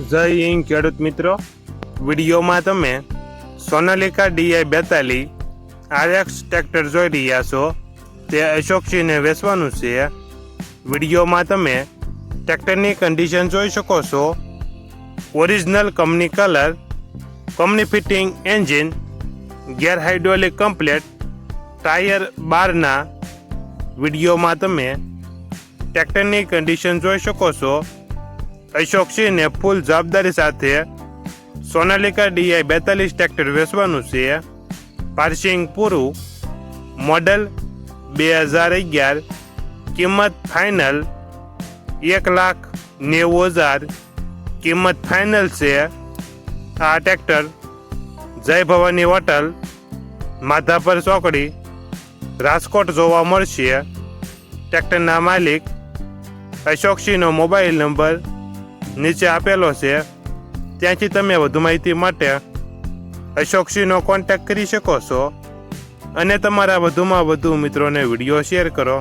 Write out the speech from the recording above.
જય હિન્દ ખેડૂત મિત્રો, વિડીયોમાં તમે સોનાલિકા DI42 RX ટ્રેક્ટર જોઈ રહ્યા છો. તે અશોકસિંહને વેચવાનું છે. વિડીયોમાં તમે ટ્રેક્ટરની કન્ડિશન જોઈ શકો છો. Original company colour, company fitting engine, gear hydraulic complete, tyre 12ના. વિડીયોમાં તમે ટ્રેક્ટરની કન્ડિશન જોઈ શકો છો. અશોકસિંહને ફૂલ જવાબદારી સાથે સોનાલિકા DI42 ટ્રેક્ટર વેચવાનું છે. પાર્સિંગ પૂરું. મોડલ 2011. કિંમત ફાઇનલ 1,90,000 કિંમત ફાઇનલ છે. આ ટ્રેક્ટર જય ભવાની હોટલ, માધાપર ચોકડી, રાજકોટ જોવા મળશે. ટ્રેક્ટરના માલિક અશોકસિંહનો મોબાઈલ નંબર નીચે આપેલો છે. ત્યાંથી તમે વધુ માહિતી માટે અશોકસિંહનો કોન્ટેક્ટ કરી શકો છો અને તમારા વધુમાં વધુ મિત્રોને વિડીયો શેર કરો.